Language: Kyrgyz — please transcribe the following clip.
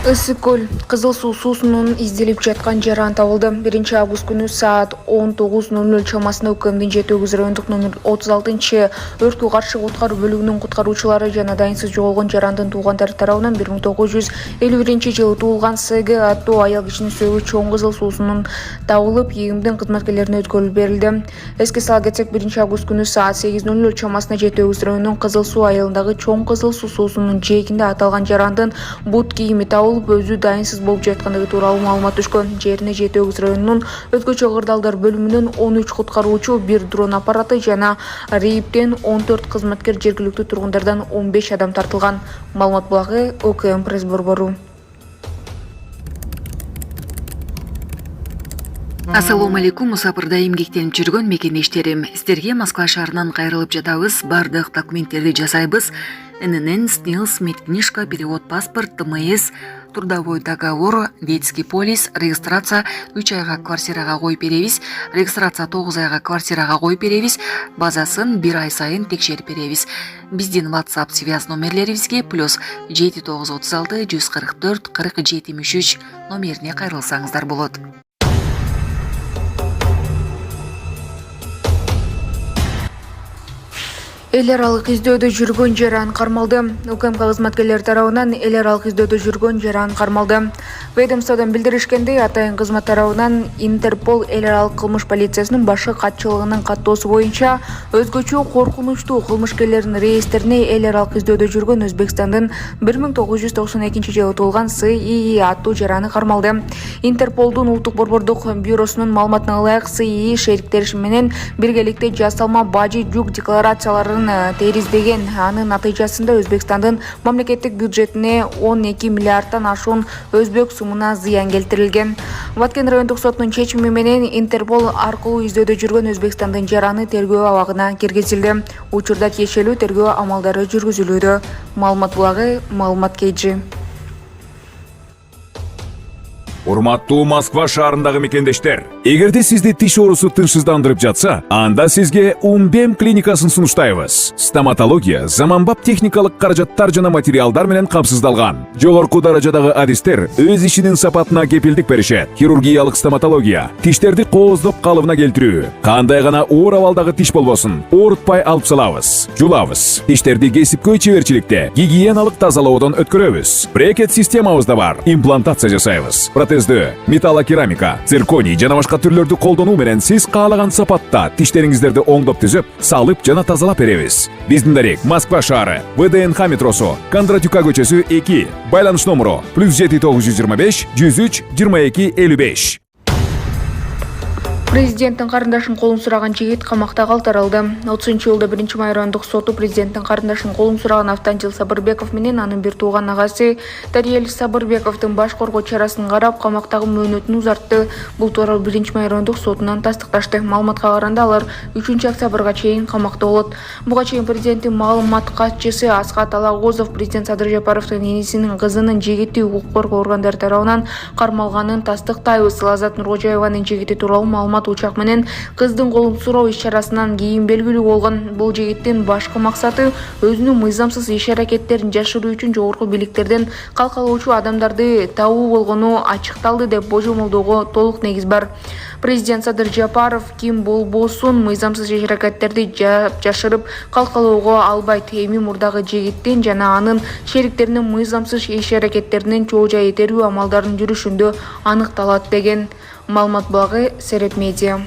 Ысык көл Кызыл суу суусунун изделип жаткан жери табылды. 1 август күнү саат 19:00 чамасында УКМдин Жети Өгүз райондук номер 36 өрткө каршы куткаруу бөлүгүнүн куткаруучулары жана дайынсыз жоголгон жарандын туугандары тарабынан 1951-жылы туулган СГ аттуу аял кишинин сөөгү чоң кызыл суусунун табылып, ИГМдин кызматкерлерине өткөрүлүп берилди. Эске сала кетсек, 1 август күнү саат 8:00 чамасында Жети Өгүз районунун Кызыл суу айылындагы чоң кызыл суу суусунун жээгинде аталган жарандын бут кийими табылып, өзү дайынсыз болуп жаткандыгы тууралуу маалымат түшкөн. Жерине Жети Өгүз районунун өзгөчө кырдаалдар бөлүмүнөн 13 куткаруучу, 1 дрон аппараты жана РИИБден 14 кызматкер, жергиликтүү тургундардан 15 адам тартылган. Маалымат булагы УКМ пресс борбору. Ассалому алейкум, мусапырда эмгектенип жүргөн мекендештерим. Сиздерге Москва шаарынан кайрылып жатабыз. Бардык документтерди жасайбыз. ННН, СНИЛС, медкнижка, перевод, паспорт, ТМС, трудовой договор, детский полис, регистрация 3 айга квартирага коюп беребиз, регистрация 9 айга квартирага коюп беребиз, базасын 1 ай сайын текшерип беребиз. Биздин WhatsApp связь номерлерибизге +7 936 144 40 73 номерине кайрылсаңыздар болот. Эл аралык издөөдө жүргөн жаран кармалды. УКМК кызматкерлери тарабынан эл аралык издөөдө жүргөн жаран кармалды. Ведомстводон билдиришкендей, атайын кызмат тарабынан Интерпол эл аралык кылмыш полициясынын башкы катчылыгынын каттоосу боюнча өзгөчө коркунучтуу кылмышкерлердин реестрине эл аралык издөөдө жүргөн Өзбекстандын 1992-жылы туулган СИИ аттуу жараны кармалды. Интерполдун улуттук борбордук бюросунун маалыматына ылайык, СИИ шериктери менен биргеликте жасалма бажы жүк декларацияларын теризбеген. Анын натыйжасында Өзбекстандын мамлекеттик бюджетине 12 миллиардтан ашуун өзбек сумуна зыян келтирилген. Баткен райондук сотунун чечими менен Интерпол аркылуу издөөдө жүргөн Өзбекстандын жараны тергөө абагына киргизилди. Учурда тиешелүү тергөө амалдары жүргүзүлүүдө. Маалымат булагы Маалымат KG. Урматтуу Москва шаарындагы мекендештер, эгерде сизди тиш оорусу тынчсыздандырып жатса, анда сизге Умбем клиникасын сунуштайбыз. Стоматология заманбап техникалык каражаттар жана материалдар менен камсыздалган. Жогорку даражадагы адистер өз ишинин сапатына кепилдик беришет. Хирургиялык стоматология, тиштерди кооздоп калыбына келтирүү, кандай гана оор абалдагы тиш болбосун, оорутпай алып салабыз, жулабыз. Тиштерди кесипкөй чеберчиликте, гигиеналык тазалоодон өткөрөбүз. Брекет системабыз да бар. Имплантация жасайбыз. Протездөө, металлокерамика, цирконий жана башка түрлөрдү колдонуу менен сиз каалаган сапатта тиштериңиздерди оңдоп түзөп, салып жана тазалап беребиз. Биздин дарек Москва шаары, ВДНХ метросу, Кондратюка көчөсү 2, байланыш номеру +7 925 103 22 55. Президенттин карындашын колун сураган жигит камакта калтырылды. 30-жылда 1 райондук соту президенттин карындашын колун сураган Автандил Сабырбеков менен анын бир тууган агасы Дариел Сабырбековдун баш коргоо чарасын карап, камактагы мөөнөтүн узартты. Бул тууралуу 1 райондук сотунан тастыкташты. Маалыматка караганда алар 3 октябрга чейин камакта болот. Буга чейин президенттин маалымат катчысы Асхат Алагозов президент Садыр Жапаровдун энесинин кызынын жигити укук коргоо органдары тарабынан кармалганын тастыктайбыз. Лазат Нуркожаеванын жигити тууралуу маалымат учак менен кыздын колун суроо иш-чарасынан кийин белгилүү болгон. Бул жигиттин башкы максаты өзүнүн мыйзамсыз иш-аракеттерин жашыруу үчүн жогорку бийликтерден калкалоочу адамдарды табуу болгону ачыкталды деп божомолдоого толук негиз бар. Президент Садыр Жапаров ким болбосун мыйзамсыз иш-аракеттерди жашырып калкалоого албайт. Эми мурдагы жигиттин жана анын шериктеринин мыйзамсыз иш-аракеттеринин чоо жайы терүү амалдарын жүрүшүндө аныкталат деген. Маалымат булагы Сереп Медиа.